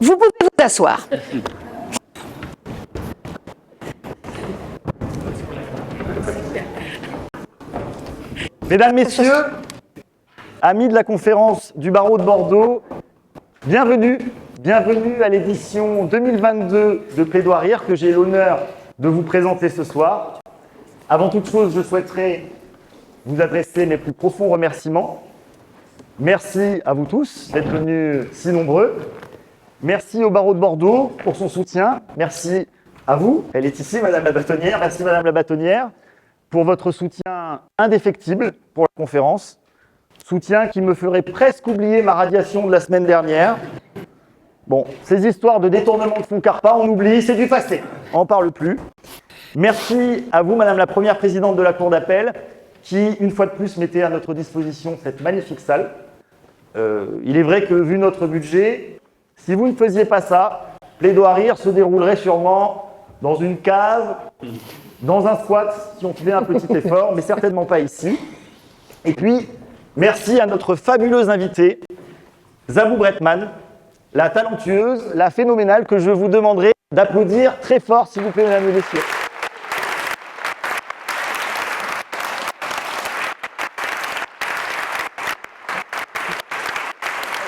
Vous pouvez vous asseoir. Mesdames, Messieurs, amis de la conférence du barreau de Bordeaux, bienvenue à l'édition 2022 de Plaidoirir que j'ai l'honneur de vous présenter ce soir. Avant toute chose, je souhaiterais vous adresser mes plus profonds remerciements. Merci à vous tous d'être venus si nombreux. Merci au barreau de Bordeaux pour son soutien. Merci à vous, elle est ici, Madame la Bâtonnière. Merci Madame la Bâtonnière pour votre soutien indéfectible pour la conférence. Soutien qui me ferait presque oublier ma radiation de la semaine dernière. Bon, ces histoires de détournement de fonds Carpa, on oublie, c'est du passé, on n'en parle plus. Merci à vous, Madame la Première Présidente de la Cour d'appel, qui, une fois de plus, mettait à notre disposition cette magnifique salle. Il est vrai que, vu notre budget, si vous ne faisiez pas ça, Plaidoirir se déroulerait sûrement dans une cave, dans un squat, si on faisait un petit effort, mais certainement pas ici. Et puis, merci à notre fabuleuse invitée, Zabou Bretman, la talentueuse, la phénoménale, que je vous demanderai d'applaudir très fort, s'il vous plaît, mesdames et messieurs.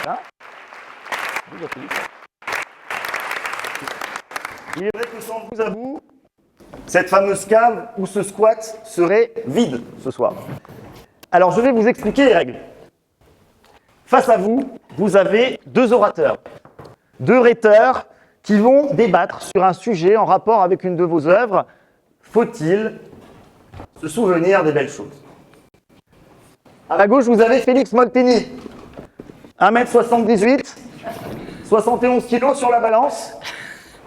Voilà. Il est vrai que sans vous, Zabou, cette fameuse cave ou ce squat serait vide ce soir. Alors, je vais vous expliquer les règles. Face à vous, vous avez deux orateurs, deux rhéteurs qui vont débattre sur un sujet en rapport avec une de vos œuvres. Faut-il se souvenir des belles choses? À la gauche, vous avez Félix Molteni, 1m78, 71 kg sur la balance.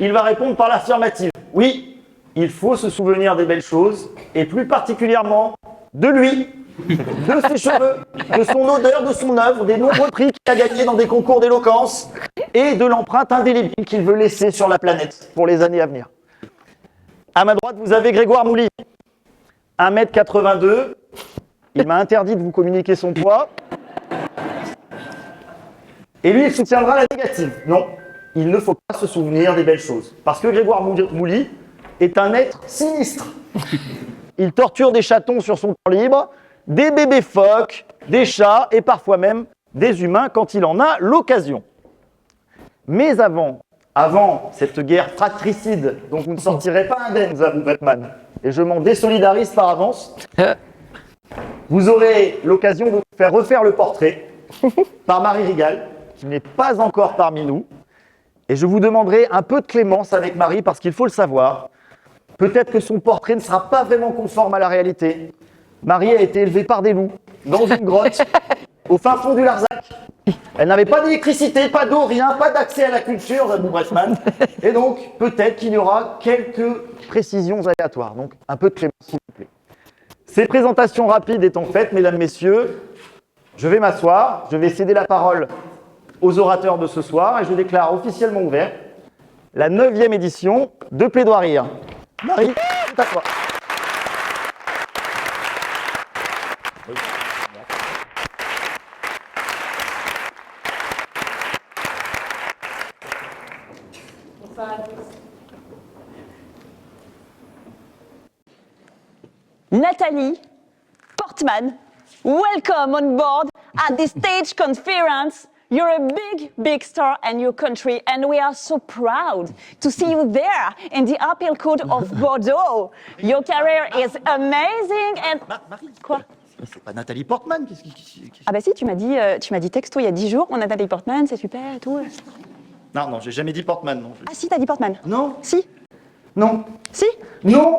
Il va répondre par l'affirmative. Oui, il faut se souvenir des belles choses, et plus particulièrement de lui, de ses cheveux, de son odeur, de son œuvre, des nombreux prix qu'il a gagnés dans des concours d'éloquence et de l'empreinte indélébile qu'il veut laisser sur la planète pour les années à venir. À ma droite, vous avez Grégoire Mouly, 1m82. Il m'a interdit de vous communiquer son poids. Et lui, il soutiendra la négative. Non, il ne faut pas se souvenir des belles choses. Parce que Grégoire Mouly est un être sinistre. Il torture des chatons sur son temps libre, des bébés phoques, des chats et parfois même des humains quand il en a l'occasion. Mais avant cette guerre fratricide dont vous ne sortirez pas indemne, Zabou Bretman, et je m'en désolidarise par avance, vous aurez l'occasion de vous faire refaire le portrait par Marie Rigal, qui n'est pas encore parmi nous, et je vous demanderai un peu de clémence avec Marie parce qu'il faut le savoir. Peut-être que son portrait ne sera pas vraiment conforme à la réalité. Marie a été élevée par des loups, dans une grotte, au fin fond du Larzac. Elle n'avait pas d'électricité, pas d'eau, rien, pas d'accès à la culture, Zabou Bretman. Et donc, peut-être qu'il y aura quelques précisions aléatoires. Donc, un peu de clémence, s'il vous plaît. Ces présentations rapides étant faites, mesdames, messieurs, je vais m'asseoir, je vais céder la parole aux orateurs de ce soir et je déclare officiellement ouvert la 9e édition de Plaidoirir. Marie, c'est à toi. Nathalie Portman, welcome on board at this stage conference. You're a big, big star in your country, and we are so proud to see you there in the Appeal Court of Bordeaux. Your career is amazing and... Marie, Quoi? c'est pas Nathalie Portman. Ah bah si, tu m'as dit texto il y a 10 jours, on a Nathalie Portman, c'est super et tout. Non, j'ai jamais dit Portman non plus. Ah si, t'as dit Portman. Non. Si. Non. Si. Non.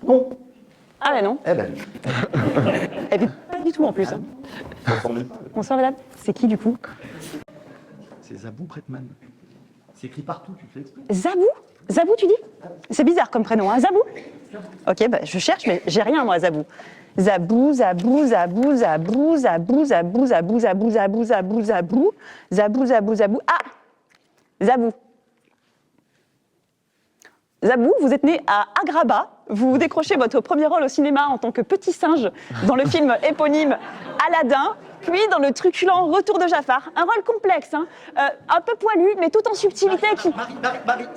Non. Ah bah non. Eh ben. Et puis pas du tout en plus. Hein. Bonsoir madame. C'est qui du coup? C'est Zabou Bretman. C'est écrit partout, tu fais exprès. Zabou? Zabou tu dis? C'est bizarre comme prénom, hein, Zabou? Ok, bah je cherche, mais j'ai rien moi, Zabou. Zabou, Zabou, Zabou, Zabou, Zabou, Zabou, Zabou, Zabou, Zabou, Zabou, Zabou, Zabou, Zabou, Zabou. Ah! Zabou. Zabou, vous êtes né à Agrabah. Vous décrochez votre premier rôle au cinéma en tant que petit singe dans le film éponyme Aladdin. puis dans le truculent Retour de Jafar. Un rôle complexe, hein, un peu poilu, mais tout en subtilité qui... Marie.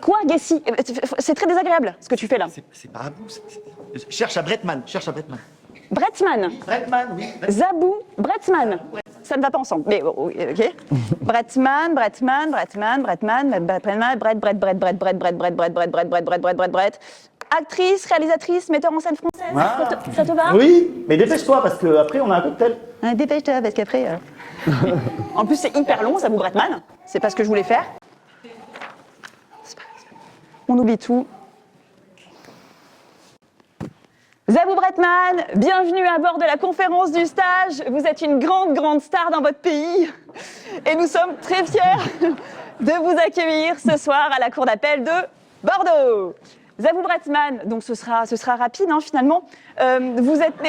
Quoi, Gessi? C'est très désagréable, ce que tu fais là. C'est pas Abou. Cherche à Bretman. Bretman. Bretman, oui. Zabou, Bretman. Ça ne va pas ensemble, mais ok. Bretman, Brett. Actrice, réalisatrice, metteur en scène française. Ah. Ça te va? Oui, mais dépêche-toi parce qu'après on a un cocktail. Dépêche-toi, parce qu'après. En plus, c'est hyper long, Zabou Bretman. C'est pas ce que je voulais faire. On oublie tout. Zabou Bretman, bienvenue à bord de la conférence du stage. Vous êtes une grande star dans votre pays. Et nous sommes très fiers de vous accueillir ce soir à la cour d'appel de Bordeaux. Zabou Bretman, donc ce sera rapide hein, finalement. Vous êtes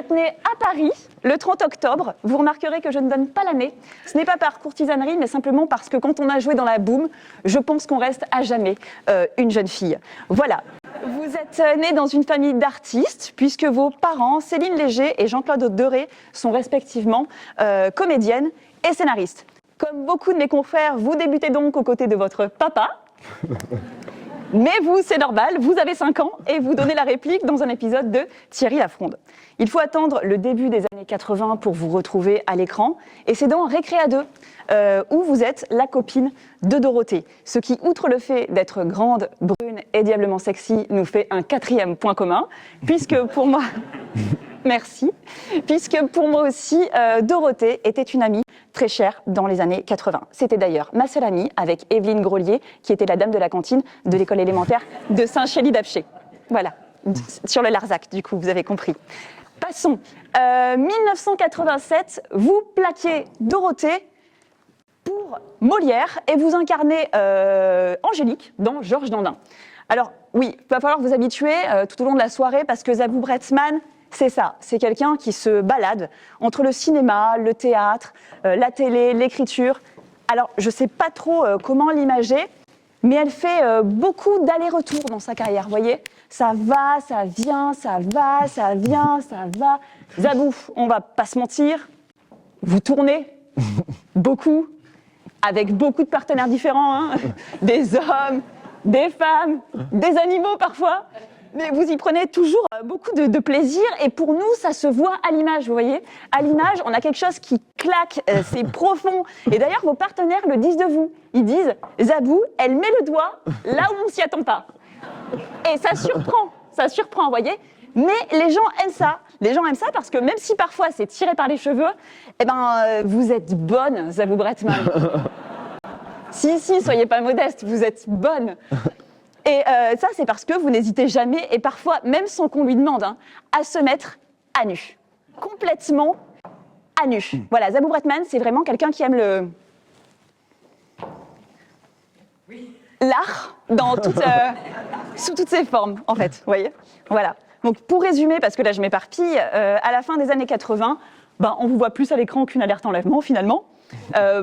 né à Paris le 30 octobre. Vous remarquerez que je ne donne pas l'année. Ce n'est pas par courtisanerie, mais simplement parce que quand on a joué dans la boum, je pense qu'on reste à jamais une jeune fille. Voilà. Vous êtes né dans une famille d'artistes, puisque vos parents, Céline Léger et Jean-Claude Deray, sont respectivement comédiennes et scénaristes. Comme beaucoup de mes confrères, vous débutez donc aux côtés de votre papa. Mais vous, c'est normal, vous avez 5 ans et vous donnez la réplique dans un épisode de Thierry Lafronde. Il faut attendre le début des années 80 pour vous retrouver à l'écran. Et c'est dans Récréa 2, où vous êtes la copine de Dorothée. Ce qui, outre le fait d'être grande, brune et diablement sexy, nous fait un 4e point commun. Puisque pour moi... Merci. Puisque pour moi aussi, Dorothée était une amie très chère dans les années 80. C'était d'ailleurs ma seule amie avec Evelyne Grolier, qui était la dame de la cantine de l'école élémentaire de Saint-Chély-d'Apcher. Voilà, sur le Larzac, du coup, vous avez compris. Passons. 1987, vous plaquez Dorothée pour Molière et vous incarnez Angélique dans Georges Dandin. Alors oui, il va falloir vous habituer tout au long de la soirée parce que Zabou Bretman, c'est ça, c'est quelqu'un qui se balade entre le cinéma, le théâtre, la télé, l'écriture. Alors, je ne sais pas trop comment l'imager, mais elle fait beaucoup d'allers-retours dans sa carrière, vous voyez. Ça va, ça vient, ça va, ça vient, ça va. Zabou, on va pas se mentir, vous tournez beaucoup, avec beaucoup de partenaires différents, hein. Des hommes, des femmes, des animaux parfois. Mais vous y prenez toujours beaucoup de plaisir et pour nous, ça se voit à l'image, vous voyez. À l'image, on a quelque chose qui claque, c'est profond. Et d'ailleurs, vos partenaires le disent de vous. Ils disent, Zabou, elle met le doigt là où on ne s'y attend pas. Et ça surprend, vous voyez. Mais les gens aiment ça. Les gens aiment ça parce que même si parfois c'est tiré par les cheveux, eh ben, vous êtes bonne, Zabou Bretman. Si, soyez pas modeste, vous êtes bonne. Et ça, c'est parce que vous n'hésitez jamais, et parfois, même sans qu'on lui demande, hein, à se mettre à nu. Complètement à nu. Voilà, Zabou Bretman, c'est vraiment quelqu'un qui aime l'art sous toutes ses formes, en fait, vous voyez. Voilà. Donc, pour résumer, parce que là, je m'éparpille, à la fin des années 80, ben, on vous voit plus à l'écran qu'une alerte enlèvement, finalement.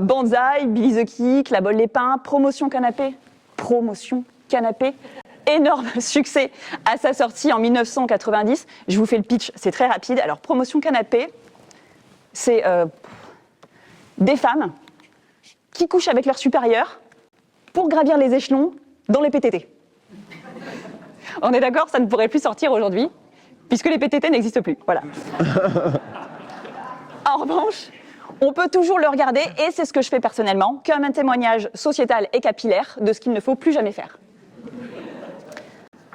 Banzai, Billy the Kick, La Bolle les Pins, Promotion Canapé. Énorme succès à sa sortie en 1990. Je vous fais le pitch, c'est très rapide. Alors, Promotion Canapé, c'est des femmes qui couchent avec leurs supérieurs pour gravir les échelons dans les PTT. On est d'accord, ça ne pourrait plus sortir aujourd'hui, puisque les PTT n'existent plus. Voilà. En revanche, on peut toujours le regarder, et c'est ce que je fais personnellement, comme un témoignage sociétal et capillaire de ce qu'il ne faut plus jamais faire.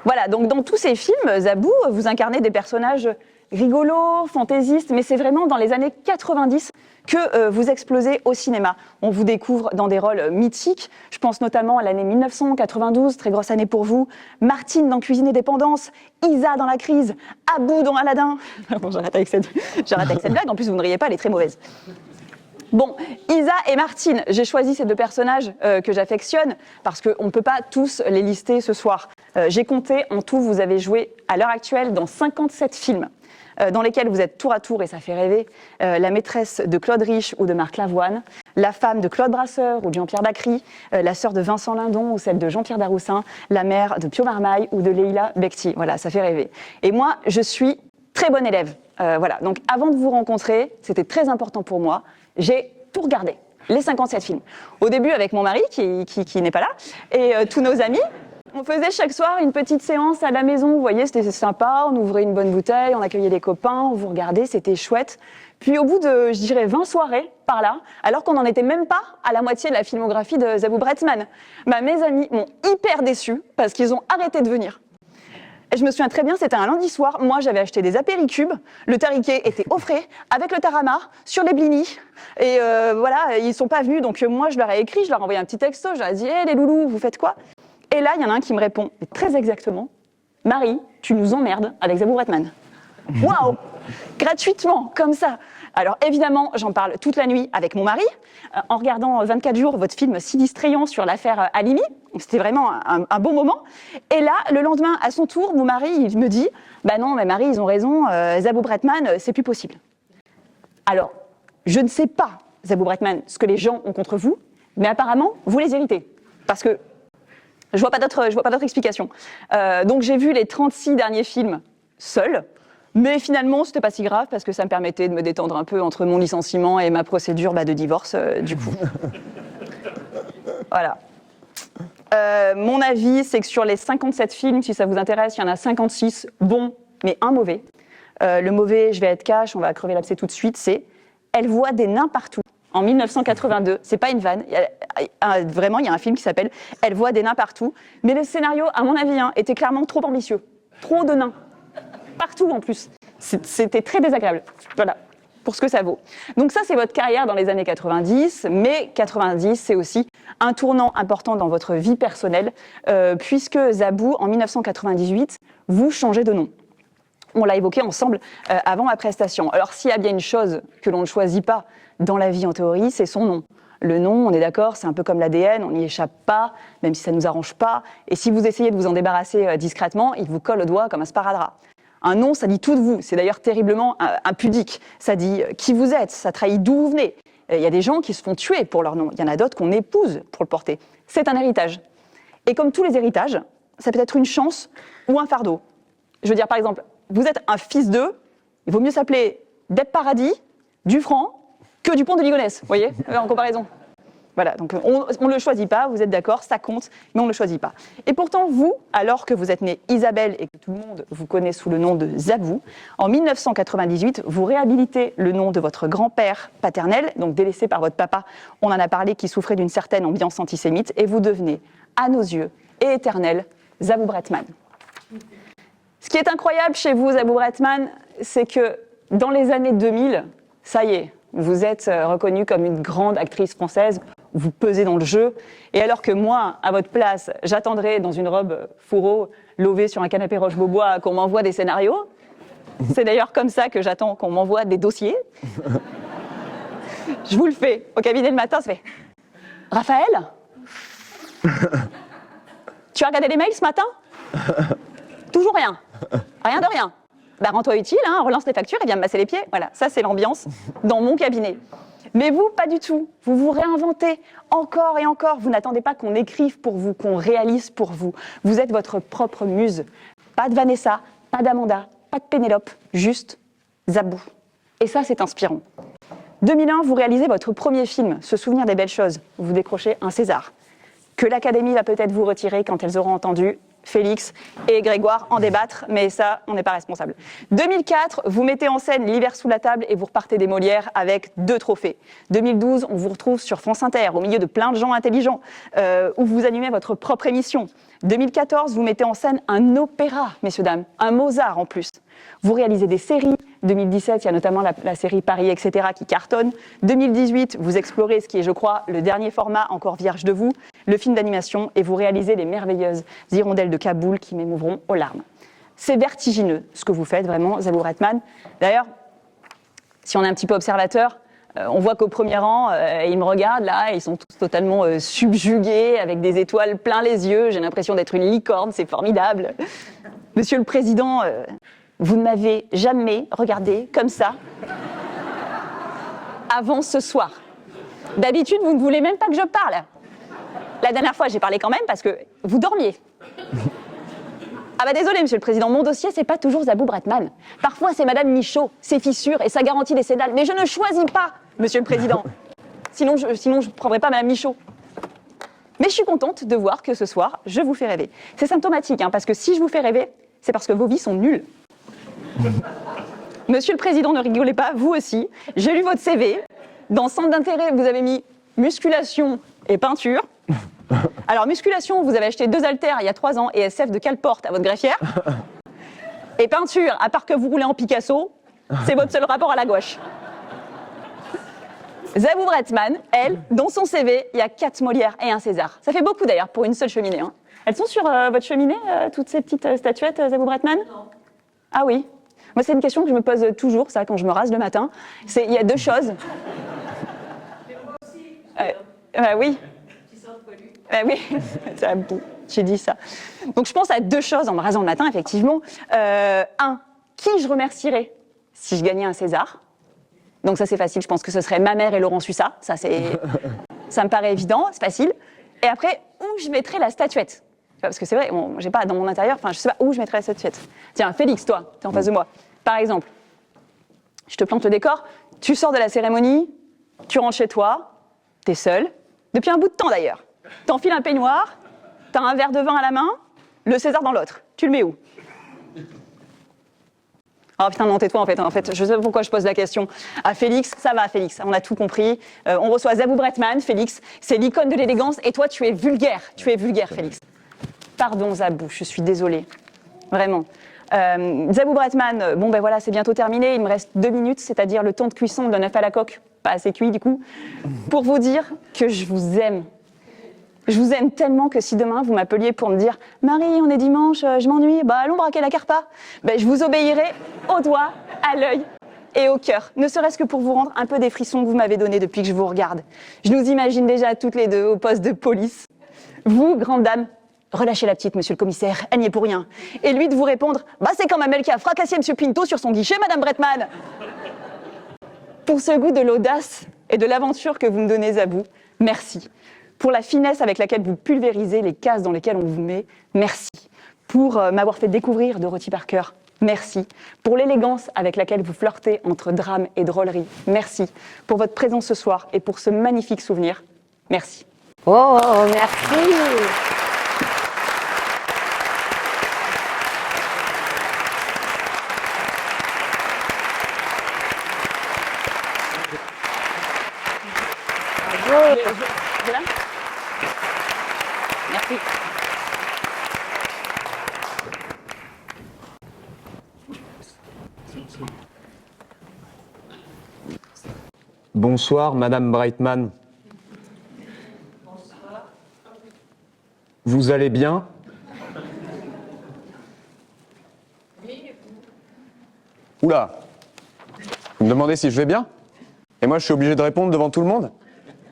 Voilà, donc dans tous ces films, Zabou, vous incarnez des personnages rigolos, fantaisistes, mais c'est vraiment dans les années 90 que vous explosez au cinéma. On vous découvre dans des rôles mythiques, je pense notamment à l'année 1992, très grosse année pour vous, Martine dans Cuisine et Dépendance, Isa dans La Crise, Abou dans Aladdin. Bon, j'arrête avec cette blague, en plus vous ne riez pas, elle est très mauvaise. Bon, Isa et Martine, j'ai choisi ces deux personnages que j'affectionne parce qu'on ne peut pas tous les lister ce soir. J'ai compté, en tout, vous avez joué à l'heure actuelle dans 57 films dans lesquels vous êtes tour à tour, et ça fait rêver, la maîtresse de Claude Rich ou de Marc Lavoine, la femme de Claude Brasseur ou de Jean-Pierre Bacry, la sœur de Vincent Lindon ou celle de Jean-Pierre Daroussin, la mère de Pio Marmaille ou de Leïla Bekti. Voilà, ça fait rêver. Et moi, je suis très bon élève. Voilà. Donc avant de vous rencontrer, c'était très important pour moi. J'ai tout regardé, les 57 films. Au début avec mon mari, qui n'est pas là, et tous nos amis. On faisait chaque soir une petite séance à la maison. Vous voyez, c'était sympa. On ouvrait une bonne bouteille, on accueillait les copains, on vous regardait, c'était chouette. Puis au bout de, je dirais, 20 soirées par là, alors qu'on n'en était même pas à la moitié de la filmographie de Zabou Bretzman, mes amis m'ont hyper déçue parce qu'ils ont arrêté de venir. Et je me souviens très bien, c'était un lundi soir. Moi, j'avais acheté des apéricubes. Le tariquet était au frais, avec le tarama, sur les blinis. Et voilà, ils sont pas venus. Donc moi, je leur ai écrit, je leur ai envoyé un petit texto. Je leur ai dit, hé les loulous, vous faites quoi? Et là, il y en a un qui me répond, très exactement, Marie, tu nous emmerdes avec Zabou Bretzman. Waouh! Gratuitement, comme ça. Alors évidemment, j'en parle toute la nuit avec mon mari, en regardant 24 jours votre film si distrayant sur l'affaire Halimi. C'était vraiment un beau moment. Et là, le lendemain, à son tour, mon mari, il me dit, bah non, mais Marie, ils ont raison, Zabou Bretzman, c'est plus possible. Alors, je ne sais pas, Zabou Bretzman, ce que les gens ont contre vous, mais apparemment, vous les irritez. Parce que je vois pas d'autre explication. Donc j'ai vu les 36 derniers films seul. Mais finalement, c'était pas si grave parce que ça me permettait de me détendre un peu entre mon licenciement et ma procédure de divorce, du coup. Voilà. Mon avis, c'est que sur les 57 films, si ça vous intéresse, il y en a 56 bons, mais un mauvais. Le mauvais, je vais être cash, on va crever l'abcès tout de suite, c'est « Elle voit des nains partout ». En 1982, c'est pas une vanne. Vraiment, il y a un film qui s'appelle « Elle voit des nains partout ». Mais le scénario, à mon avis, était clairement trop ambitieux. Trop de nains. Partout en plus. C'était très désagréable. Voilà, pour ce que ça vaut. Donc ça, c'est votre carrière dans les années 90, mais 90, c'est aussi un tournant important dans votre vie personnelle, puisque Zabou, en 1998, vous changez de nom. On l'a évoqué ensemble avant ma prestation. Alors s'il y a bien une chose que l'on ne choisit pas dans la vie en théorie, c'est son nom. Le nom, on est d'accord, c'est un peu comme l'ADN, on n'y échappe pas, même si ça ne nous arrange pas. Et si vous essayez de vous en débarrasser discrètement, il vous colle au doigt comme un sparadrap. Un nom, ça dit tout de vous, c'est d'ailleurs terriblement impudique. Ça dit qui vous êtes, ça trahit d'où vous venez. Il y a des gens qui se font tuer pour leur nom, il y en a d'autres qu'on épouse pour le porter. C'est un héritage. Et comme tous les héritages, ça peut être une chance ou un fardeau. Je veux dire, par exemple, vous êtes un fils d'eux, il vaut mieux s'appeler Deb Paradis, Dufranc, que Dupont de Ligonnès, vous voyez, en comparaison. Voilà, donc on ne le choisit pas, vous êtes d'accord, ça compte, mais on ne le choisit pas. Et pourtant, vous, alors que vous êtes née Isabelle et que tout le monde vous connaît sous le nom de Zabou, en 1998, vous réhabilitez le nom de votre grand-père paternel, donc délaissé par votre papa, on en a parlé, qui souffrait d'une certaine ambiance antisémite, et vous devenez, à nos yeux, et éternel, Zabou Bretzman. Ce qui est incroyable chez vous, Zabou Bretzman, c'est que dans les années 2000, ça y est, vous êtes reconnue comme une grande actrice française, vous pesez dans le jeu, et alors que moi, à votre place, j'attendrai dans une robe fourreau, lovée sur un canapé Roche-Beaubois, qu'on m'envoie des scénarios. C'est d'ailleurs comme ça que j'attends qu'on m'envoie des dossiers. Je vous le fais. Au cabinet le matin, ça fait « Raphaël, tu as regardé les mails ce matin ?» Toujours rien. Rien de rien. Bah, rends-toi utile, hein, relance les factures et viens me masser les pieds. Voilà, ça c'est l'ambiance dans mon cabinet. Mais vous, pas du tout. Vous vous réinventez encore et encore. Vous n'attendez pas qu'on écrive pour vous, qu'on réalise pour vous. Vous êtes votre propre muse. Pas de Vanessa, pas d'Amanda, pas de Pénélope, juste Zabou. Et ça, c'est inspirant. 2001, vous réalisez votre premier film, Se souvenir des belles choses. Vous décrochez un César. Que l'Académie va peut-être vous retirer quand elles auront entendu Félix et Grégoire en débattre, mais ça, on n'est pas responsable. 2004, vous mettez en scène L'hiver sous la table et vous repartez des Molières avec 2 trophées. 2012, on vous retrouve sur France Inter, au milieu de plein de gens intelligents, où vous animez votre propre émission. 2014, vous mettez en scène un opéra, messieurs, dames, un Mozart en plus. Vous réalisez des séries. 2017, il y a notamment la série Paris, etc., qui cartonne. 2018, vous explorez ce qui est, je crois, le dernier format encore vierge de vous, le film d'animation, et vous réalisez les merveilleuses hirondelles de Kaboul qui m'émouvront aux larmes. C'est vertigineux ce que vous faites, vraiment, Zabou Bretzman. D'ailleurs, si on est un petit peu observateur, on voit qu'au premier rang, ils me regardent là, ils sont tous totalement subjugués, avec des étoiles plein les yeux. J'ai l'impression d'être une licorne, c'est formidable. Monsieur le Président, vous ne m'avez jamais regardé comme ça avant ce soir. D'habitude, vous ne voulez même pas que je parle. La dernière fois, j'ai parlé quand même parce que vous dormiez. Ah bah désolé, monsieur le président, mon dossier, c'est pas toujours Zabou Bretman. Parfois, c'est madame Michaud, ses fissures et sa garantie décennale. Mais je ne choisis pas, monsieur le président. Sinon, je ne prendrais pas madame Michaud. Mais je suis contente de voir que ce soir, je vous fais rêver. C'est symptomatique, hein, parce que si je vous fais rêver, c'est parce que vos vies sont nulles. Monsieur le président, ne rigolez pas, vous aussi. J'ai lu votre CV. Dans centre d'intérêt, vous avez mis musculation et peinture. Alors, musculation, vous avez acheté 2 haltères il y a 3 ans et SF de quelle porte à votre greffière. Et peinture, à part que vous roulez en Picasso, c'est votre seul rapport à la gauche. Zabou Bretman, elle, dans son CV, il y a 4 Molières et un César. Ça fait beaucoup d'ailleurs pour une seule cheminée. Hein. Elles sont sur votre cheminée, toutes ces petites statuettes, Zabou Bretman ? Non. Ah oui. Moi, c'est une question que je me pose toujours, ça, quand je me rase le matin. Il y a 2 choses. Oui. Oui, j'ai dit ça. Donc je pense à 2 choses en me rasant le matin, effectivement. 1, qui je remercierais si je gagnais un César ? Donc ça c'est facile, je pense que ce serait ma mère et Laurent Sussa. Ça me paraît évident, c'est facile. Et après, où je mettrais la statuette ? Parce que c'est vrai, bon, j'ai pas dans mon intérieur, je sais pas où je mettrais la statuette. Tiens, Félix, toi, t'es en face de moi. Par exemple, je te plante le décor, tu sors de la cérémonie, tu rentres chez toi, t'es seul, depuis un bout de temps d'ailleurs. T'enfiles un peignoir, t'as un verre de vin à la main, le César dans l'autre. Tu le mets où ? Oh putain, non, tais-toi en fait, je sais pas pourquoi je pose la question. À Félix, ça va Félix, on a tout compris. On reçoit Zabou Bretman, Félix, c'est l'icône de l'élégance, et toi tu es vulgaire Félix. Pardon Zabou, je suis désolée, vraiment. Zabou Bretman, bon ben voilà, c'est bientôt terminé, il me reste 2 minutes, c'est-à-dire le temps de cuisson d'un œuf à la coque, pas assez cuit du coup, pour vous dire que je vous aime. Je vous aime tellement que si demain vous m'appeliez pour me dire « Marie, on est dimanche, je m'ennuie, allons braquer la carpa », je vous obéirai au doigt, à l'œil et au cœur, ne serait-ce que pour vous rendre un peu des frissons que vous m'avez donnés depuis que je vous regarde. Je nous imagine déjà toutes les 2 au poste de police. Vous, grande dame, relâchez la petite, monsieur le commissaire, elle n'y est pour rien. Et lui de vous répondre « c'est quand même elle qui a fracassé monsieur Pinto sur son guichet, madame Bretman !» Pour ce goût de l'audace et de l'aventure que vous me donnez, Zabou, merci. Pour la finesse avec laquelle vous pulvérisez les cases dans lesquelles on vous met, merci. Pour m'avoir fait découvrir Dorothy Parker, merci. Pour l'élégance avec laquelle vous flirtez entre drame et drôlerie, merci. Pour votre présence ce soir et pour ce magnifique souvenir, merci. Oh, merci. Voilà. Merci. Bonsoir, Madame Bretman. Bonsoir. Vous allez bien ? Oui. Oula. Vous me demandez si je vais bien ? Et moi, je suis obligé de répondre devant tout le monde ?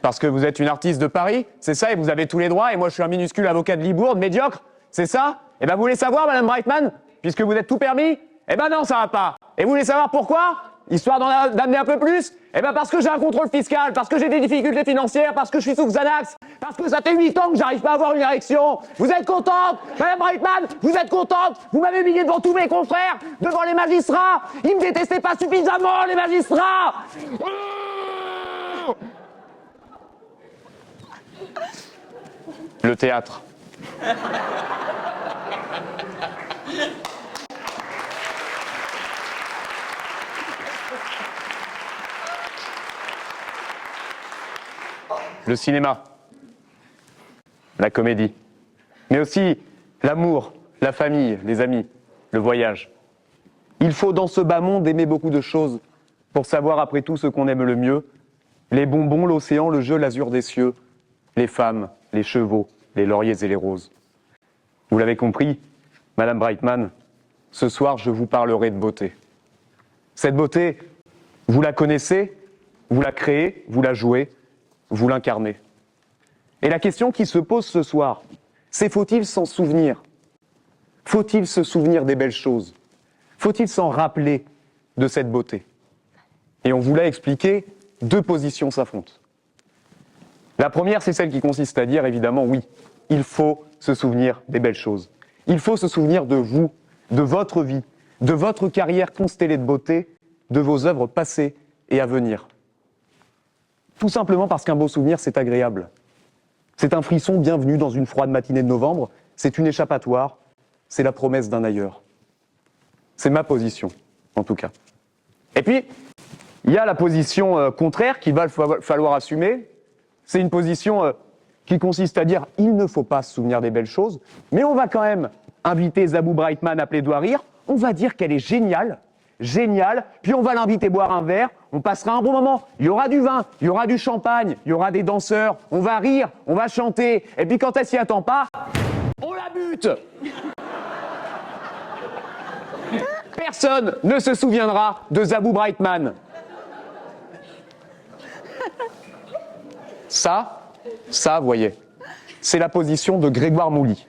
Parce que vous êtes une artiste de Paris, c'est ça, et vous avez tous les droits, et moi je suis un minuscule avocat de Libourne, médiocre, c'est ça ? Eh ben vous voulez savoir, Madame Bretman, puisque vous êtes tout permis ? Eh ben non, ça va pas. Et vous voulez savoir pourquoi ? Histoire d'amener un peu plus ? Eh ben parce que j'ai un contrôle fiscal, parce que j'ai des difficultés financières, parce que je suis sous Xanax, parce que ça fait 8 ans que j'arrive pas à avoir une érection. Vous êtes contente ? Madame Bretman, vous êtes contente ? Vous m'avez humilié devant tous mes confrères, devant les magistrats. Ils me détestaient pas suffisamment, les magistrats. Le théâtre. Le cinéma. La comédie. Mais aussi l'amour, la famille, les amis, le voyage. Il faut dans ce bas monde aimer beaucoup de choses pour savoir après tout ce qu'on aime le mieux. Les bonbons, l'océan, le jeu, l'azur des cieux, les femmes, les chevaux, les lauriers et les roses. Vous l'avez compris, Madame Bretman, ce soir je vous parlerai de beauté. Cette beauté, vous la connaissez, vous la créez, vous la jouez, vous l'incarnez. Et la question qui se pose ce soir, c'est faut-il s'en souvenir ? Faut-il se souvenir des belles choses ? Faut-il s'en rappeler de cette beauté ? Et on vous l'a expliqué, 2 positions s'affrontent. La première, c'est celle qui consiste à dire, évidemment, oui, il faut se souvenir des belles choses. Il faut se souvenir de vous, de votre vie, de votre carrière constellée de beauté, de vos œuvres passées et à venir. Tout simplement parce qu'un beau souvenir, c'est agréable. C'est un frisson bienvenu dans une froide matinée de novembre, c'est une échappatoire, c'est la promesse d'un ailleurs. C'est ma position, en tout cas. Et puis, il y a la position contraire qu'il va falloir assumer. C'est une position qui consiste à dire il ne faut pas se souvenir des belles choses, mais on va quand même inviter Zabou Brightman à Plaidoirir. On va dire qu'elle est géniale, géniale, puis on va l'inviter boire un verre, on passera un bon moment. Il y aura du vin, il y aura du champagne, il y aura des danseurs, on va rire, on va chanter, et puis quand elle s'y attend pas, on la bute. Personne ne se souviendra de Zabou Brightman. Ça, vous voyez, c'est la position de Grégoire Mouly,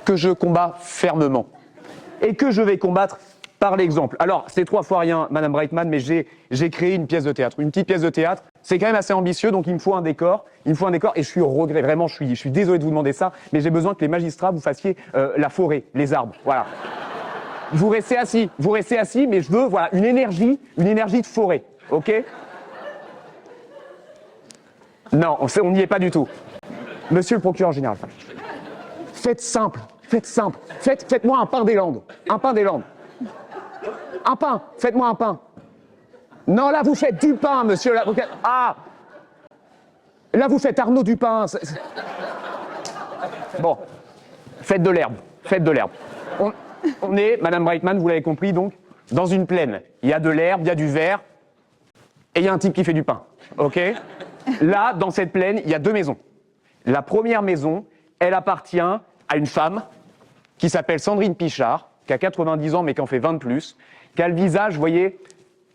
que je combats fermement, et que je vais combattre par l'exemple. Alors, c'est 3 fois rien, Madame Brightman, mais j'ai créé une pièce de théâtre, une petite pièce de théâtre. C'est quand même assez ambitieux, donc il me faut un décor, et je suis au regret, vraiment, je suis désolé de vous demander ça, mais j'ai besoin que les magistrats vous fassiez la forêt, les arbres, voilà. Vous restez assis, mais je veux, voilà, une énergie de forêt, ok? Non, on n'y est pas du tout. Monsieur le procureur général, faites simple, faites-moi un pain des Landes, un pain, faites-moi un pain. Non, là, vous faites du pain, monsieur l'avocat. Ah! Là, vous faites Arnaud Dupin. Bon, faites de l'herbe. On est, Madame Brightman, vous l'avez compris, donc, dans une plaine. Il y a de l'herbe, il y a du verre, et il y a un type qui fait du pain. OK? Là, dans cette plaine, il y a 2 maisons. La première maison, elle appartient à une femme qui s'appelle Sandrine Pichard, qui a 90 ans, mais qui en fait 20 de plus, qui a le visage, vous voyez,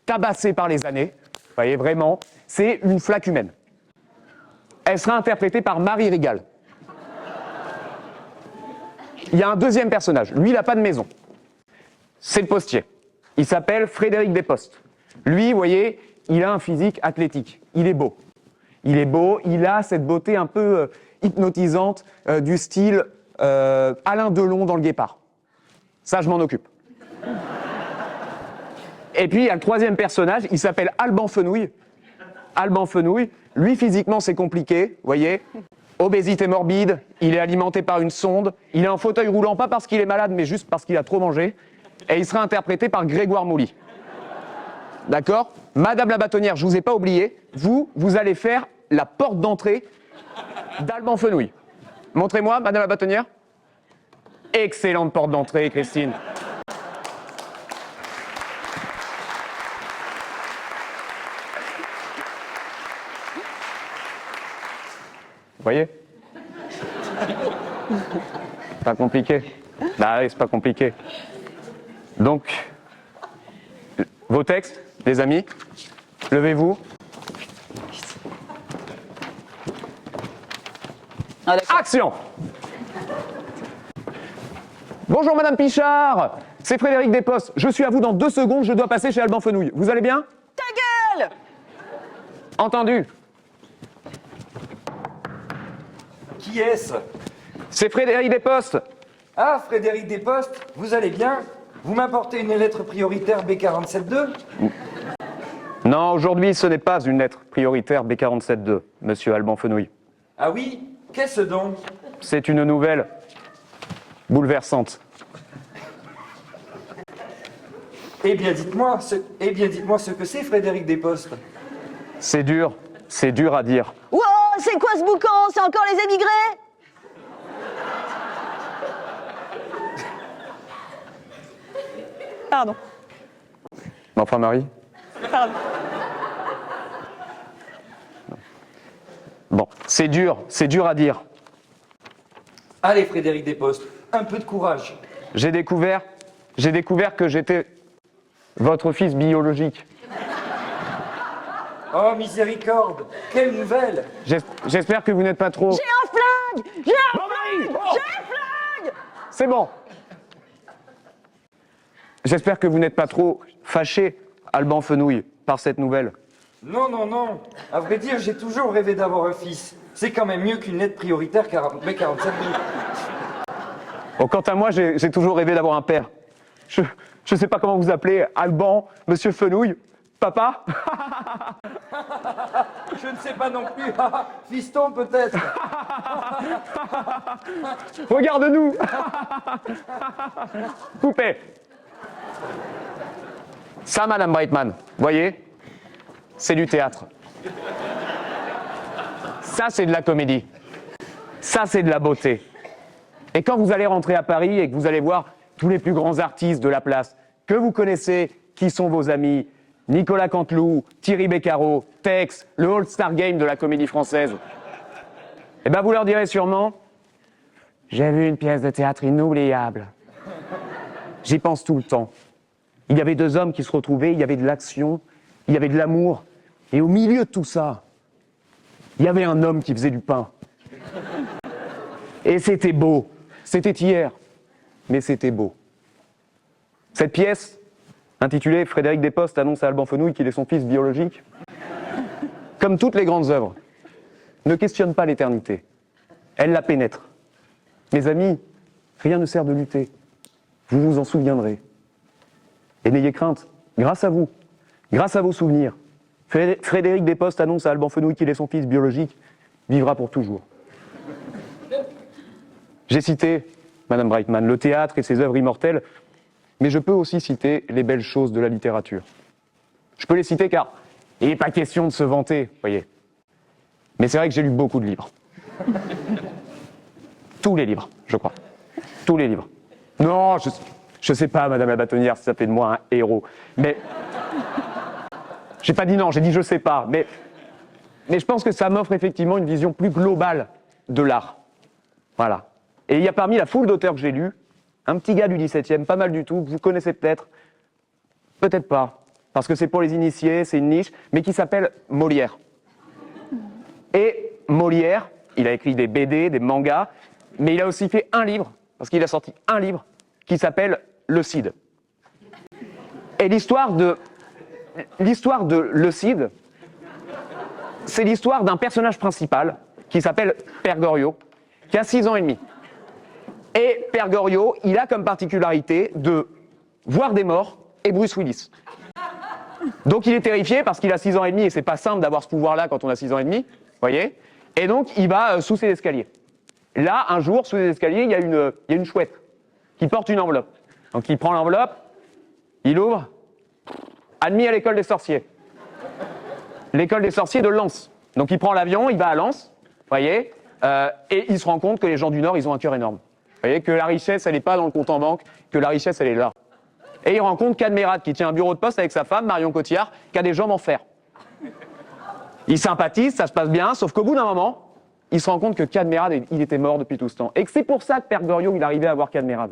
tabassé par les années. Vous voyez, vraiment, c'est une flaque humaine. Elle sera interprétée par Marie Rigal. Il y a un deuxième personnage. Lui, il n'a pas de maison. C'est le postier. Il s'appelle Frédéric Despostes. Lui, vous voyez, il a un physique athlétique. Il est beau, il a cette beauté un peu hypnotisante du style Alain Delon dans Le Guépard. Ça, je m'en occupe. Et puis, il y a le troisième personnage, il s'appelle Alban Fenouil. Alban Fenouil, lui, physiquement, c'est compliqué, vous voyez. Obésité morbide, il est alimenté par une sonde, il a un fauteuil roulant, pas parce qu'il est malade, mais juste parce qu'il a trop mangé. Et il sera interprété par Grégoire Mouly. D'accord? Madame la bâtonnière, je vous ai pas oublié, vous allez faire la porte d'entrée d'Alban Fenouil. Montrez-moi, Madame la bâtonnière. Excellente porte d'entrée, Christine. Vous voyez? Pas compliqué. Bah oui, c'est pas compliqué. Donc, vos textes, les amis, levez-vous. Ah, d'accord. Action! Bonjour Madame Pichard, c'est Frédéric Despostes. Je suis à vous dans 2 secondes, je dois passer chez Alban Fenouil. Vous allez bien? Ta gueule! Entendu. Qui est-ce? C'est Frédéric Despostes. Ah, Frédéric Despostes, vous allez bien? Vous m'apportez une lettre prioritaire B47.2? Non, aujourd'hui, ce n'est pas une lettre prioritaire B47.2, monsieur Alban Fenouil. Ah oui? Qu'est-ce donc? C'est une nouvelle bouleversante. Eh bien, dites-moi ce que c'est, Frédéric Despostes. C'est dur à dire. Wow, c'est quoi ce boucan? C'est encore les émigrés? Pardon. Mais enfin, Marie? Pardon. Bon, c'est dur à dire. Allez, Frédéric Despostes, un peu de courage. J'ai découvert que j'étais votre fils biologique. Oh, miséricorde, quelle nouvelle! J'espère que vous n'êtes pas trop... J'ai un flingue! J'ai un Bon, Marie, flingue! oh. J'ai un flingue! C'est bon. J'espère que vous n'êtes pas trop fâché, Alban Fenouil, par cette nouvelle. Non, non, non. À vrai dire, j'ai toujours rêvé d'avoir un fils. C'est quand même mieux qu'une lettre prioritaire 40 45 minutes. Bon, quant à moi, j'ai toujours rêvé d'avoir un père. Je sais pas comment vous appelez, Alban, Monsieur Fenouil, papa. Je ne sais pas non plus. Fiston, peut-être. Regarde-nous. Poupée. Ça, Madame Brightman, voyez, c'est du théâtre. Ça, c'est de la comédie. Ça, c'est de la beauté. Et quand vous allez rentrer à Paris et que vous allez voir tous les plus grands artistes de la place, que vous connaissez, qui sont vos amis, Nicolas Canteloup, Thierry Beccaro, Tex, le All-Star Game de la comédie française, eh ben vous leur direz sûrement « J'ai vu une pièce de théâtre inoubliable. J'y pense tout le temps. Il y avait deux hommes qui se retrouvaient, il y avait de l'action, il y avait de l'amour, et au milieu de tout ça, il y avait un homme qui faisait du pain. Et c'était beau. C'était hier, mais c'était beau. » Cette pièce, intitulée « Frédéric Despostes annonce à Alban Fenouil qu'il est son fils biologique », comme toutes les grandes œuvres, ne questionne pas l'éternité. Elle la pénètre. Mes amis, rien ne sert de lutter. Vous vous en souviendrez. Et n'ayez crainte, grâce à vous, grâce à vos souvenirs, Frédéric Despostes annonce à Alban Fenouil qu'il est son fils biologique, vivra pour toujours. J'ai cité, Madame Brightman, le théâtre et ses œuvres immortelles, mais je peux aussi citer les belles choses de la littérature. Je peux les citer car il n'est pas question de se vanter, voyez. Mais c'est vrai que j'ai lu beaucoup de livres. Tous les livres, je crois. Tous les livres. Non, je sais pas, Madame la bâtonnière, si ça fait de moi un héros. Mais j'ai pas dit non, j'ai dit je sais pas. Mais je pense que ça m'offre effectivement une vision plus globale de l'art. Voilà. Et il y a parmi la foule d'auteurs que j'ai lus, un petit gars du 17e, pas mal du tout, que vous connaissez peut-être, peut-être pas, parce que c'est pour les initiés, c'est une niche, mais qui s'appelle Molière. Et Molière, il a écrit des BD, des mangas, mais il a aussi fait un livre, parce qu'il a sorti un livre, qui s'appelle Le Cid. Et l'histoire de Le Cid, c'est l'histoire d'un personnage principal, qui s'appelle Père Goriot, qui a 6 ans et demi. Et Père Goriot, il a comme particularité de voir des morts et Bruce Willis. Donc il est terrifié parce qu'il a 6 ans et demi et c'est pas simple d'avoir ce pouvoir-là quand on a 6 ans et demi, voyez. Et donc il va sous ses escaliers. Là, un jour, sous les escaliers, il y a une chouette qui porte une enveloppe. Donc il prend l'enveloppe, il ouvre, admis à l'école des sorciers. L'école des sorciers de Lens. Donc il prend l'avion, il va à Lens, voyez, et il se rend compte que les gens du Nord, ils ont un cœur énorme. Vous voyez, que la richesse, elle n'est pas dans le compte en banque, que la richesse, elle est là. Et il rencontre Cadmerade, qui tient un bureau de poste avec sa femme, Marion Cotillard, qui a des jambes en fer. Il sympathise, ça se passe bien, sauf qu'au bout d'un moment, il se rend compte que Cadmerade, il était mort depuis tout ce temps. Et que c'est pour ça que Père Goriot, il arrivait à voir Cadmerade.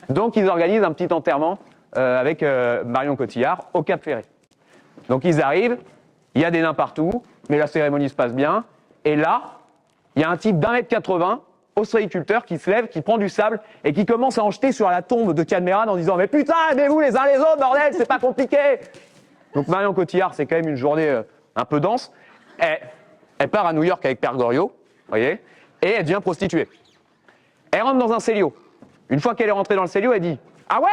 Donc ils organisent un petit enterrement avec Marion Cotillard au Cap Ferré. Donc ils arrivent, il y a des nains partout, mais la cérémonie se passe bien. Et là, il y a un type d'1m80, ostréiculteur, qui se lève, qui prend du sable et qui commence à en jeter sur la tombe de Cadmerade en disant « Mais putain, aidez-vous les uns les autres, bordel, c'est pas compliqué !» Donc Marion Cotillard, c'est quand même une journée un peu dense. Elle part à New York avec Père Goriot, voyez, et elle devient prostituée. Elle rentre dans un célio. Une fois qu'elle est rentrée dans le célio, elle dit « Ah ouais?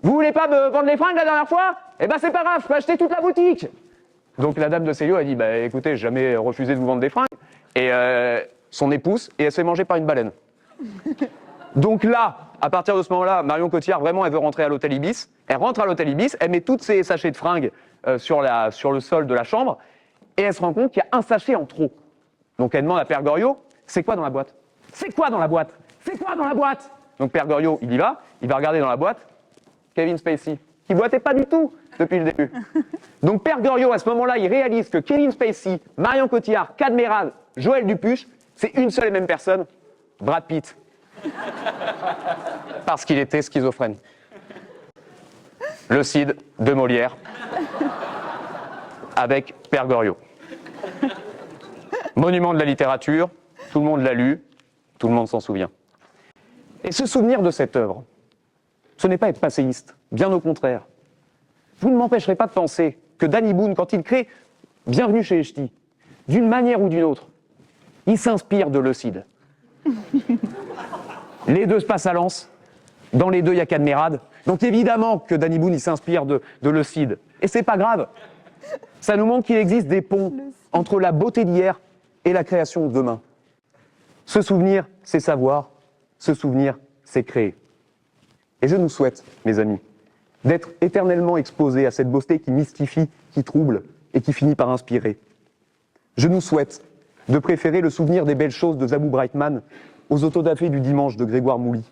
Vous voulez pas me vendre les fringues la dernière fois? Eh ben c'est pas grave, je peux acheter toute la boutique !» Donc la dame de célio, elle dit « Bah écoutez, j'ai jamais refusé de vous vendre des fringues. » Et son épouse, et elle se fait manger par une baleine. Donc là, à partir de ce moment-là, Marion Cotillard, vraiment, elle veut rentrer à l'hôtel Ibis. Elle rentre à l'hôtel Ibis, elle met toutes ses sachets de fringues sur le sol de la chambre, et elle se rend compte qu'il y a un sachet en trop. Donc elle demande à Père Goriot, c'est quoi dans la boîte? C'est quoi dans la boîte? C'est quoi dans la boîte? Donc Père Goriot, il y va, il va regarder dans la boîte, Kevin Spacey, qui boitait pas du tout depuis le début. Donc Père Goriot, à ce moment-là, il réalise que Kevin Spacey, Marion Cotillard, Cadmerade, Joël Dupuche, c'est une seule et même personne, Brad Pitt. Parce qu'il était schizophrène. Le Cid de Molière, avec Père Goriot. Monument de la littérature, tout le monde l'a lu, tout le monde s'en souvient. Et se souvenir de cette œuvre, ce n'est pas être passéiste, bien au contraire. Vous ne m'empêcherez pas de penser que Danny Boone, quand il crée bienvenue chez les ch'tis. D'une manière ou d'une autre, ils s'inspirent de Leucide. Les deux se passent à Lens. Dans les deux, il y a Cadmerade. Donc évidemment que Danny Boone, il s'inspire de Leucide. Et c'est pas grave. Ça nous montre qu'il existe des ponts entre la beauté d'hier et la création de demain. Se souvenir, c'est savoir. Se souvenir, c'est créer. Et je nous souhaite, mes amis, d'être éternellement exposés à cette beauté qui mystifie, qui trouble et qui finit par inspirer. Je nous souhaite de préférer le souvenir des belles choses de Zabou Brightman aux autodafés du dimanche de Grégoire Mouly.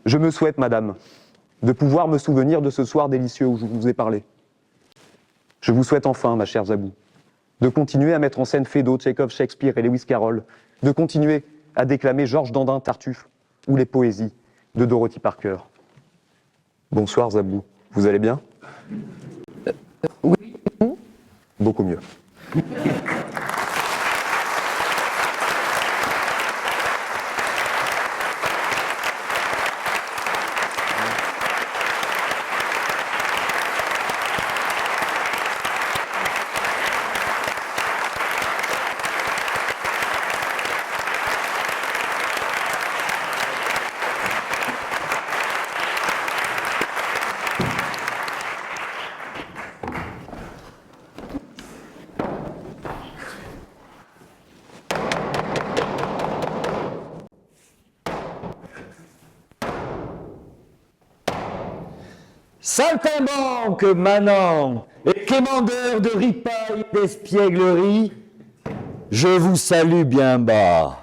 Je me souhaite, madame, de pouvoir me souvenir de ce soir délicieux où je vous ai parlé. Je vous souhaite enfin, ma chère Zabou, de continuer à mettre en scène Feydeau, Tchekhov, Shakespeare et Lewis Carroll, de continuer à déclamer Georges Dandin, Tartuffe ou les poésies de Dorothy Parker. Bonsoir Zabou, vous allez bien? Oui. Beaucoup mieux. Saltimbanque, manant et quémandeur de ripailles et d'espiègleries, je vous salue bien bas.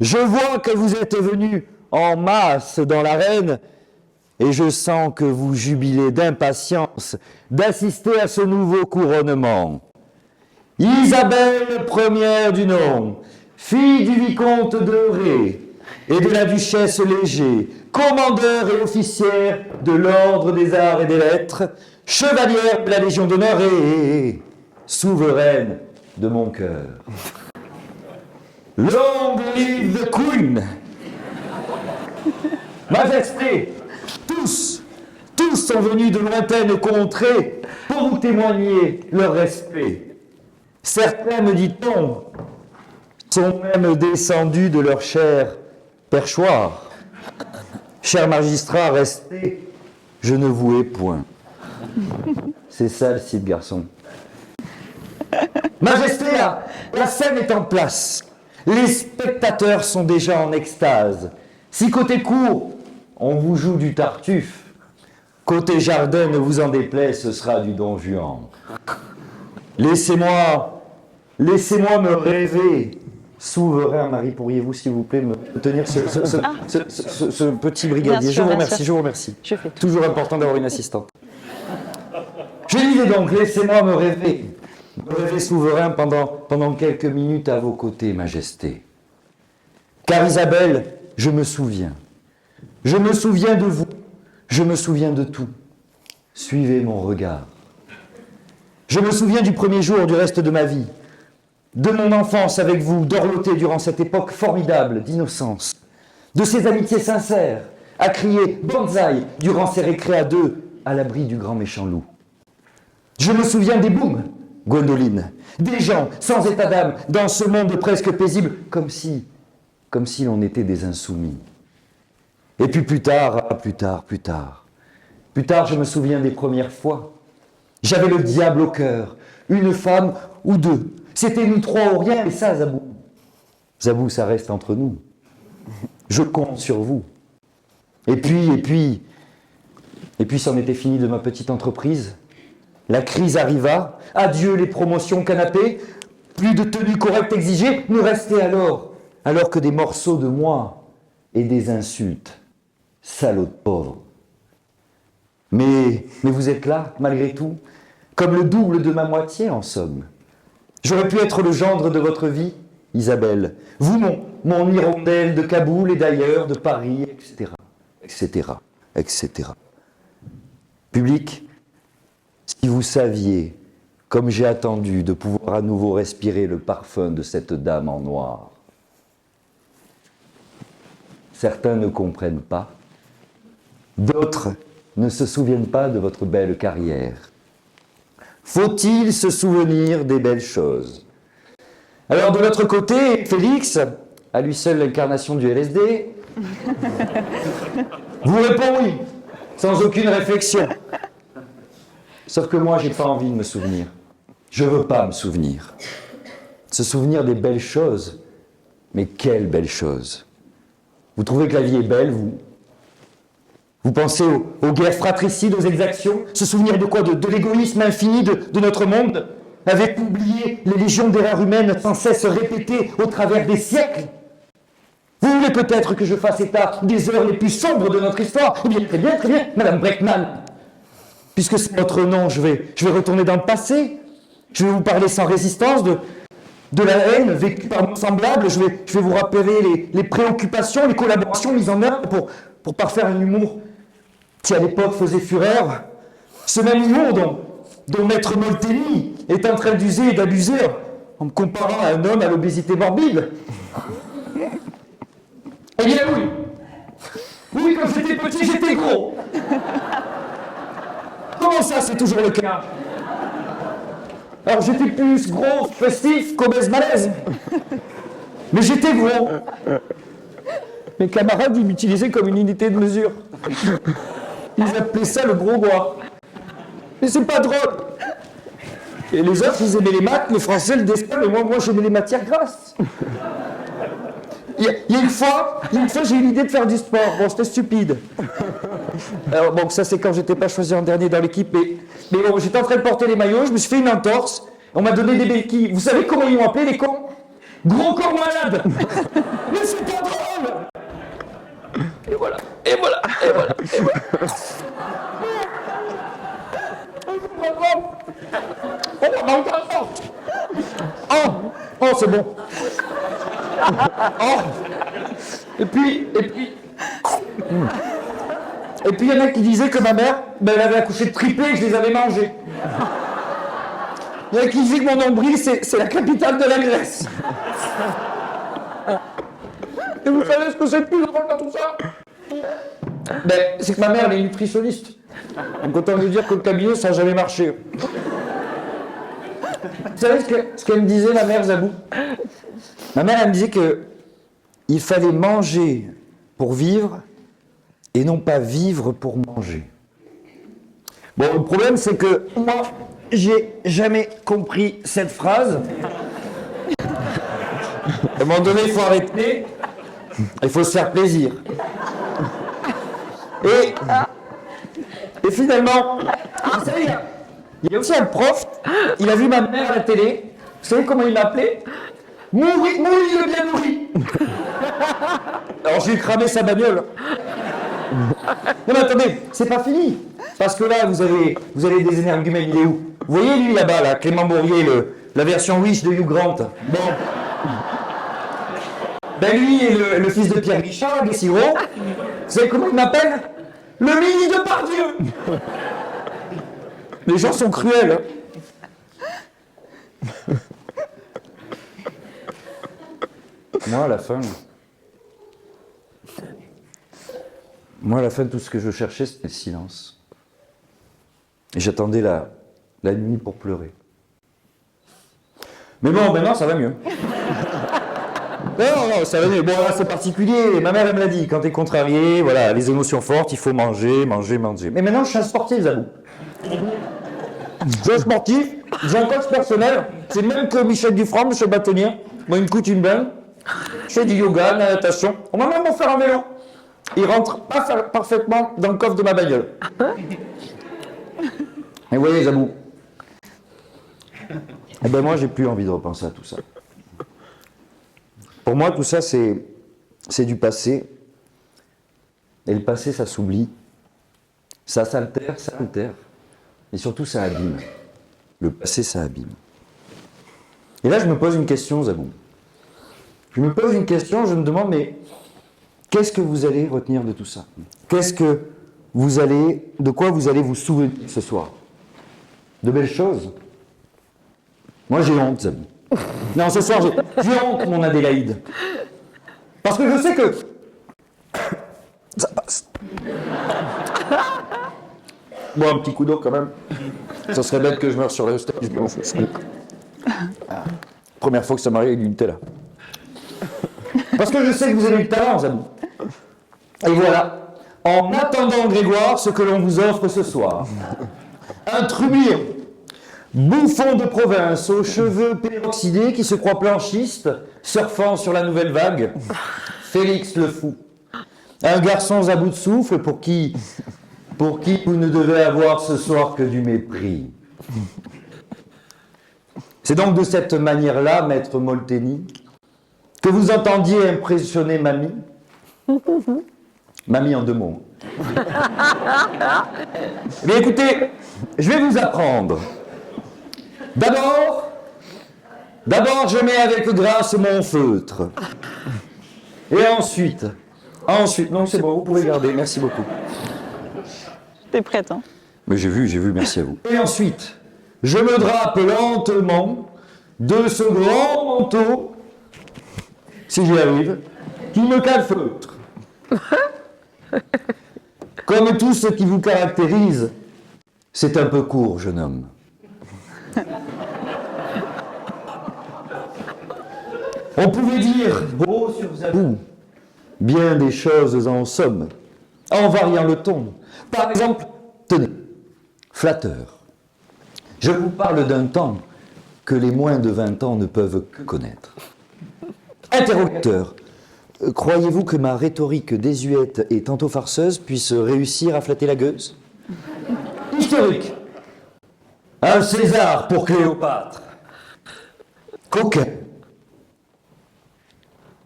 Je vois que vous êtes venus en masse dans l'arène et je sens que vous jubilez d'impatience d'assister à ce nouveau couronnement. Isabelle première du nom, fille du vicomte de Ré et de la duchesse Léger, commandeur et officière de l'ordre des arts et des lettres, chevalière de la Légion d'honneur et souveraine de mon cœur. Long live the Queen! Majesté, tous sont venus de lointaines contrées pour vous témoigner leur respect. Certains, me dit-on, sont même descendus de leur cher perchoir. Cher magistrat, restez, je ne vous hais point. C'est ça le site, garçon. Majesté, la scène est en place. Les spectateurs sont déjà en extase. Si côté cour, on vous joue du Tartuffe, côté jardin, ne vous en déplaise, ce sera du Don Juan. Laissez-moi me rêver. Souverain Marie, pourriez-vous s'il vous plaît me tenir ce petit brigadier? Je vous remercie. Je fais. Toujours important d'avoir une assistante. Je disais donc, laissez-moi me rêver souverain pendant quelques minutes à vos côtés, Majesté. Car Isabelle, je me souviens. Je me souviens de vous. Je me souviens de tout. Suivez mon regard. Je me souviens du premier jour du reste de ma vie. De mon enfance avec vous, dorlotée durant cette époque formidable d'innocence, de ces amitiés sincères, à crier bonsaï durant ces récrés à deux, à l'abri du grand méchant loup. Je me souviens des booms, Gwendoline, des gens sans état d'âme, dans ce monde presque paisible, comme si l'on était des insoumis. Et puis plus tard, je me souviens des premières fois. J'avais le diable au cœur, une femme ou deux. C'était nous trois ou rien, et ça, Zabou. Zabou, ça reste entre nous. Je compte sur vous. Et puis, c'en était fini de ma petite entreprise. La crise arriva. Adieu les promotions canapé. Plus de tenue correcte exigée. Nous restait alors que des morceaux de moi et des insultes. Salaud de pauvre. Mais vous êtes là, malgré tout, comme le double de ma moitié, en somme. J'aurais pu être le gendre de votre vie, Isabelle. Vous, mon hirondelle de Kaboul et d'ailleurs, de Paris, etc. Public, si vous saviez, comme j'ai attendu, de pouvoir à nouveau respirer le parfum de cette dame en noir. Certains ne comprennent pas, d'autres ne se souviennent pas de votre belle carrière. Faut-il se souvenir des belles choses? Alors de l'autre côté, Félix, à lui seul l'incarnation du LSD, vous répond oui, sans aucune réflexion. Sauf que moi, j'ai pas envie de me souvenir. Je veux pas me souvenir. Se souvenir des belles choses. Mais quelles belles choses. Vous trouvez que la vie est belle, vous pensez aux guerres fratricides, aux exactions? Se souvenir de quoi? De l'égoïsme infini de notre monde? Avez-vous oublié les légions d'erreurs humaines sans cesse répétées au travers des siècles? Vous voulez peut-être que je fasse état des heures les plus sombres de notre histoire? Eh bien, très bien, Madame Breckman. Puisque c'est votre nom, je vais retourner dans le passé. Je vais vous parler sans résistance de la haine vécue par nos semblables. Je vais vous rappeler les préoccupations, les collaborations mises en œuvre pour parfaire un humour qui, à l'époque, faisait fureur. Ce même humour dont Maître Molteni est en train d'user et d'abuser en me comparant à un homme à l'obésité morbide. Eh bien oui. Oui, quand j'étais petit, j'étais gros. Comment ça, c'est toujours le cas? Alors j'étais plus gros, festif qu'obèse malaise. Mais j'étais gros. Mes camarades, ils m'utilisaient comme une unité de mesure. Ils appelaient ça le gros bois. Mais c'est pas drôle. Et les autres, ils aimaient les maths, les français, le dessin, mais moi j'aimais les matières grasses. Il y a une fois, j'ai eu l'idée de faire du sport. Bon, c'était stupide. Alors bon, ça c'est quand j'étais pas choisi en dernier dans l'équipe, mais bon, j'étais en train de porter les maillots, je me suis fait une entorse, on m'a donné des béquilles. Vous savez comment ils m'ont appelé, les cons? Gros corps malade. Mais c'est pas drôle. Et voilà. Oh, c'est bon. Oh. Et puis, il y en a qui disaient que ma mère, elle avait accouché de triplés et que je les avais mangés. Il y en a qui disaient que mon nombril, c'est la capitale de la Grèce. Et vous savez ce que c'est le plus drôle dans tout ça? C'est que ma mère, elle est nutritionniste. Donc autant vous dire que le cabinet, ça n'a jamais marché. Vous savez ce qu'elle me disait, ma mère, Zabou? Ma mère, elle me disait qu'il fallait manger pour vivre et non pas vivre pour manger. Bon, le problème, c'est que moi, j'ai jamais compris cette phrase. À un moment donné, il faut arrêter. Il faut se faire plaisir. Et finalement, vous savez, il y a aussi un prof, il a vu ma mère à la télé. Vous savez comment il m'a appelé? Mouri le bien nourri. Alors j'ai cramé sa bagnole. Non mais attendez, c'est pas fini. Parce que là, vous avez des énergumènes, il est où? Vous voyez lui là-bas, là, Clément Bourrier, la version Wish de Hugh Grant. Bon. Lui est le fils de Pierre Guichard, des Sirop. Vous savez comment il m'appelle? Le mini de Pardieu. Les gens sont cruels. Moi, à la fin, tout ce que je cherchais, c'était le silence. Et j'attendais la nuit pour pleurer. Mais bon, maintenant, ça va mieux. Non, ça va mieux. Bon, là, c'est particulier. Ma mère, elle me l'a dit. Quand t'es contrarié, voilà, les émotions fortes, il faut manger. Mais maintenant, je suis un sportif, Zabou. Je suis un sportif, j'ai un coach personnel. C'est le même que Michel Dufranc, monsieur le bâtonnier. Moi, il me coûte une blinde. Je fais du yoga, de la natation. On m'a même offert un vélo. Il rentre parfaitement dans le coffre de ma bagnole. Et vous voyez, Zabou, moi, j'ai plus envie de repenser à tout ça. Pour moi, tout ça, c'est du passé. Et le passé, ça s'oublie. Ça s'altère. Et surtout, ça abîme. Le passé, ça abîme. Et là, je me pose une question, Zabou. Je me pose une question, je me demande, mais qu'est-ce que vous allez retenir de tout ça? De quoi vous allez vous souvenir ce soir? De belles choses? Moi, j'ai honte, Zabou. Non, ce soir, j'ai honte, mon Adélaïde. Parce que je sais que ça passe. Bois un petit coup d'eau quand même. Ça serait bête que je meure sur le stage. Première fois que ça m'arrive avec du Nutella. Parce que je sais que vous avez du talent, Zabou. Et voilà, en attendant Grégoire, ce que l'on vous offre ce soir. Un trublion, bouffon de province, aux cheveux peroxydés qui se croit planchiste, surfant sur la nouvelle vague. Félix le fou. Un garçon à bout de souffle pour qui vous ne devez avoir ce soir que du mépris. C'est donc de cette manière-là, maître Molteni, que vous entendiez impressionner Mamie. Mamie en 2 mots. Mais écoutez, je vais vous apprendre. D'abord, je mets avec grâce mon feutre. Et ensuite, non c'est bon, vous pouvez garder, merci beaucoup. T'es prête, hein? Mais j'ai vu, merci à vous. Et ensuite, je me drape lentement de ce grand manteau, si j'y arrive, qui me calfeutre. Comme tout ce qui vous caractérise, c'est un peu court, jeune homme. On pouvait dire, beau sur Zabou, bien des choses en somme, en variant le ton. Par exemple, tenez, flatteur. Je vous parle d'un temps que les moins de 20 ans ne peuvent que connaître. Interrogateur. Croyez-vous que ma rhétorique désuète et tantôt farceuse puisse réussir à flatter la gueuse? Historique. Un César pour Cléopâtre. Coquin.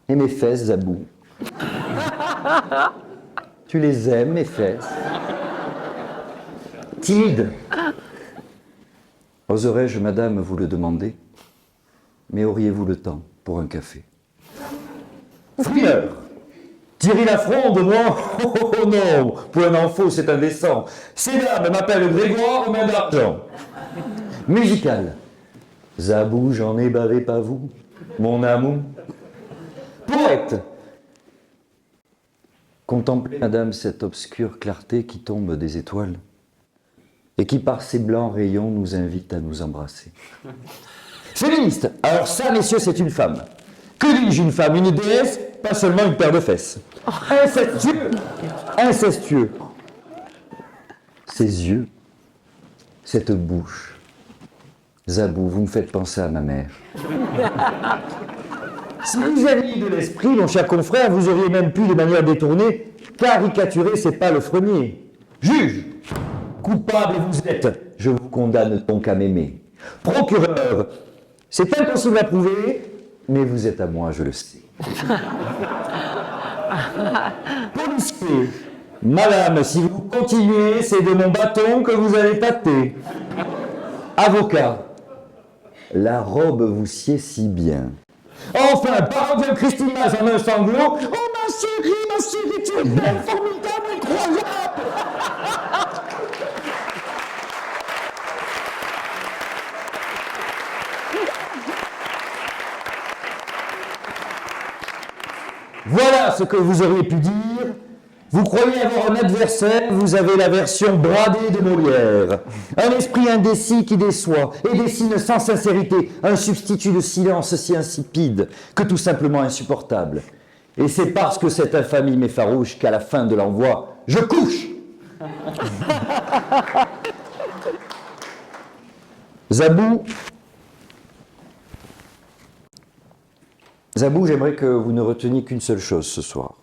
Et mes fesses, Zabou. Tu les aimes, mes fesses? Timide. Oserais-je, madame, vous le demander? Mais auriez-vous le temps pour un café? Frimeur. Thierry Lafronde, moi? Oh non, point en faux, c'est indécent. Ces dames m'appellent Grégoire, main d'argent. Musical. Zabou, j'en ai bavé pas vous, mon amour. Poète. Contemplez, madame, cette obscure clarté qui tombe des étoiles et qui, par ses blancs rayons, nous invite à nous embrasser. Féministe. Alors ça, messieurs, c'est une femme. Que dis-je, une femme? Une déesse, pas seulement une paire de fesses. Incestueux. Incestueux. Ses yeux, cette bouche. Zabou, vous me faites penser à ma mère. Si vous aviez de l'esprit, mon cher confrère, vous auriez même pu, de manière détournée, caricaturer ces palefreniers. Juge, coupable vous êtes, je vous condamne donc à m'aimer. Procureur, c'est impossible à prouver, mais vous êtes à moi, je le sais. Policier, madame, si vous continuez, c'est de mon bâton que vous allez tâter. Avocat, la robe vous sied si bien. Enfin, parole de Christine Maz en un sanglot. Oh ma chérie, tu es belle, formidable, incroyable. Voilà ce que vous auriez pu dire. Vous croyez avoir un adversaire, vous avez la version bradée de Molière. Un esprit indécis qui déçoit et dessine sans sincérité un substitut de silence si insipide que tout simplement insupportable. Et c'est parce que cette infamie m'effarouche qu'à la fin de l'envoi, je couche. Zabou, j'aimerais que vous ne reteniez qu'une seule chose ce soir.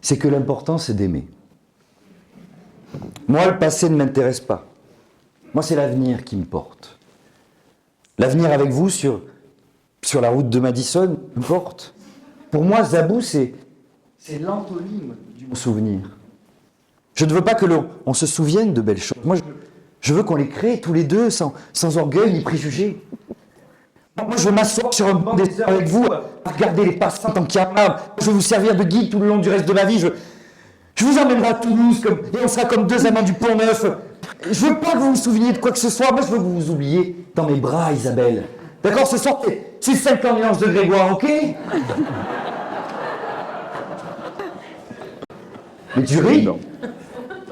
C'est que l'important, c'est d'aimer. Moi, le passé ne m'intéresse pas. Moi, c'est l'avenir qui me porte. L'avenir avec vous sur la route de Madison me porte. Pour moi, Zabou, c'est l'antonyme du bon souvenir. Je ne veux pas que l'on se souvienne de belles choses. Moi, je veux qu'on les crée tous les deux, sans orgueil ni préjugés. Moi, je veux m'asseoir sur un banc des heures avec vous, à regarder les passants tant qu'il y en a. Je veux vous servir de guide tout le long du reste de ma vie. Je vous emmènerai à Toulouse et on sera comme 2 amants du Pont-Neuf. Je veux pas que vous vous souveniez de quoi que ce soit. Moi, je veux que vous vous oubliez dans mes bras, Isabelle. D'accord, ce soir, c'est 50 nuances de Grégoire, ok? Mais tu ris?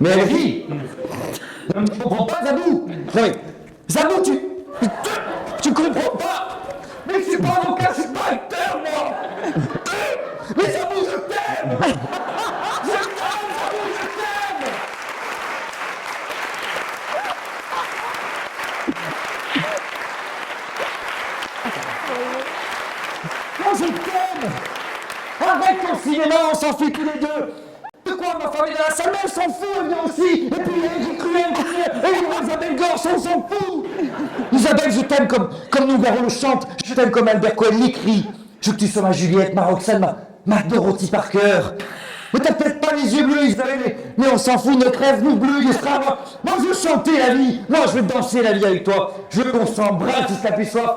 Mais elle rit. Non, mais tu comprends pas, Zabou? Non mais, Zabou, tu comprends pas? Mais je suis pas avocat, je suis pas acteur, moi. Mais Zabou, je t'aime. Je t'aime, Zabou, je t'aime. Moi, je t'aime. Arrête ton cinéma, on s'en fout tous les deux. De quoi ma femme est dans la salle, elle s'en fout, elle vient aussi. Et puis il y a Eric Cruel qui vient, et il y a Isabelle Gorce, on s'en fout. Isabelle, je t'aime comme Nougaro le chante, je t'aime comme Albert Cohen l'écrit. Je veux que tu sois ma Juliette, ma Roxane, ma Dorothy Parker. Mais t'as peut-être pas les yeux bleus, Isabelle, mais on s'en fout, notre rêve nous bleu, il sera moi. Moi, je veux chanter la vie. Moi, je veux danser la vie avec toi. Je veux qu'on s'embrasse jusqu'à plus soif.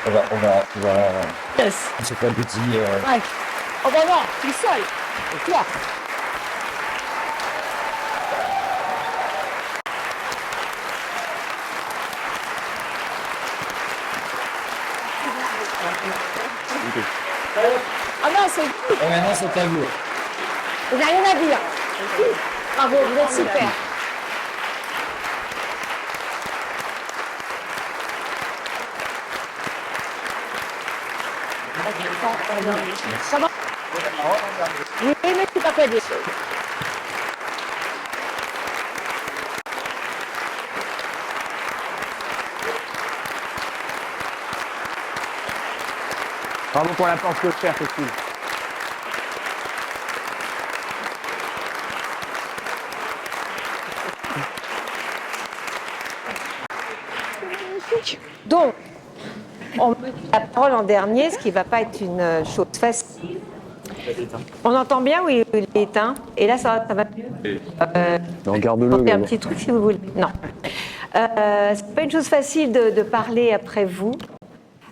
On va Yes. se faire un petit... Ouais. On va voir, tout seul. Et toi. Ah non, c'est vous. Et maintenant, c'est à vous. Vous n'avez rien à dire. Bravo, vous êtes super. Ça va? Oui, mais tu t'as fait des choses. Bravo pour la planche de fer, Cécile. Donc, on me dit la parole en dernier, ce qui ne va pas être une chose facile. On entend bien, oui, il est éteint. Et là, ça va mieux. Regarde-le. Portez un petit truc si vous voulez. Non. C'est pas une chose facile de parler après vous.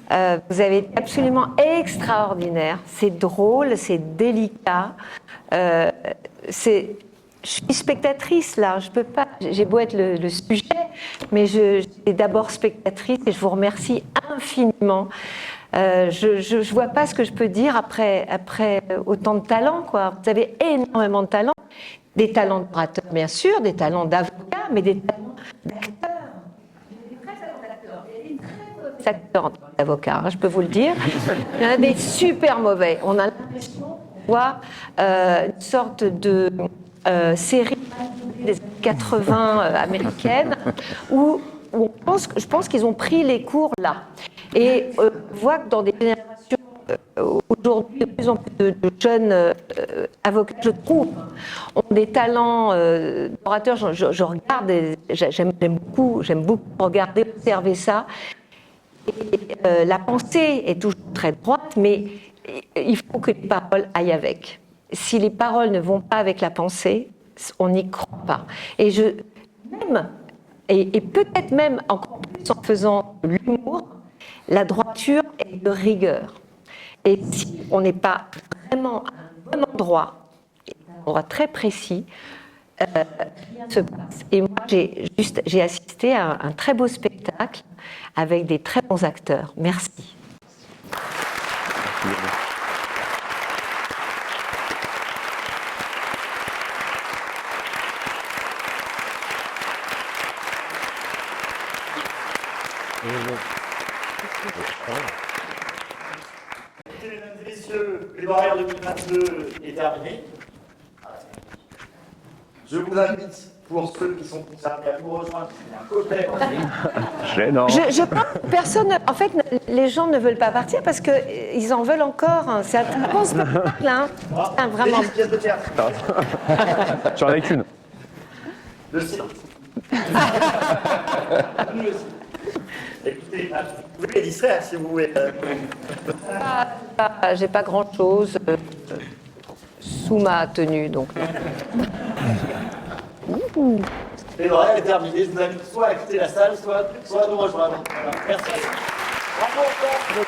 Vous avez été absolument extraordinaire. C'est drôle, c'est délicat. Je suis spectatrice là, je peux pas. J'ai beau être le sujet, mais je suis d'abord spectatrice et je vous remercie infiniment. Je vois pas ce que je peux dire après autant de talent, quoi. Vous avez énormément de talent, des talents d'orateur bien sûr, des talents d'avocat, mais des talents d'acteur. Acteurs d'avocats, je peux vous le dire. Il y en a des super mauvais. On a l'impression de voir une sorte de série des années 80 américaine où je pense qu'ils ont pris les cours là. Et on voit que dans des générations aujourd'hui, de plus en plus de jeunes avocats, je trouve, ont des talents d'orateurs. Je regarde, j'aime beaucoup regarder, observer ça. Et, la pensée est toujours très droite, mais il faut que les paroles aillent avec. Si les paroles ne vont pas avec la pensée, on n'y croit pas. Et peut-être même encore plus en faisant de l'humour, la droiture est de rigueur. Et si on n'est pas vraiment à un bon endroit, un endroit très précis, rien ne se passe. Et moi, j'ai assisté à un très beau spectacle avec des très bons acteurs. Merci. Mesdames et messieurs, Plaidoirie 2022 est terminé. Je vous invite, pour ceux qui sont concernés, à nous rejoindre. Il y a un cocktail en ligne. Gênant. Je pense que personne. En fait, les gens ne veulent pas partir parce qu'ils en veulent encore. C'est un très bon spectacle. Hein. C'est vraiment. Des pièces de théâtre. J'en ai qu'une. Le silence. Écoutez, vous pouvez distraire si vous voulez. J'ai pas grand-chose sous ma tenue, donc. Plaidoirie est terminée. Je vous invite soit à quitter la salle, soit à nous rejoindre. Voilà. Merci. Bravo encore.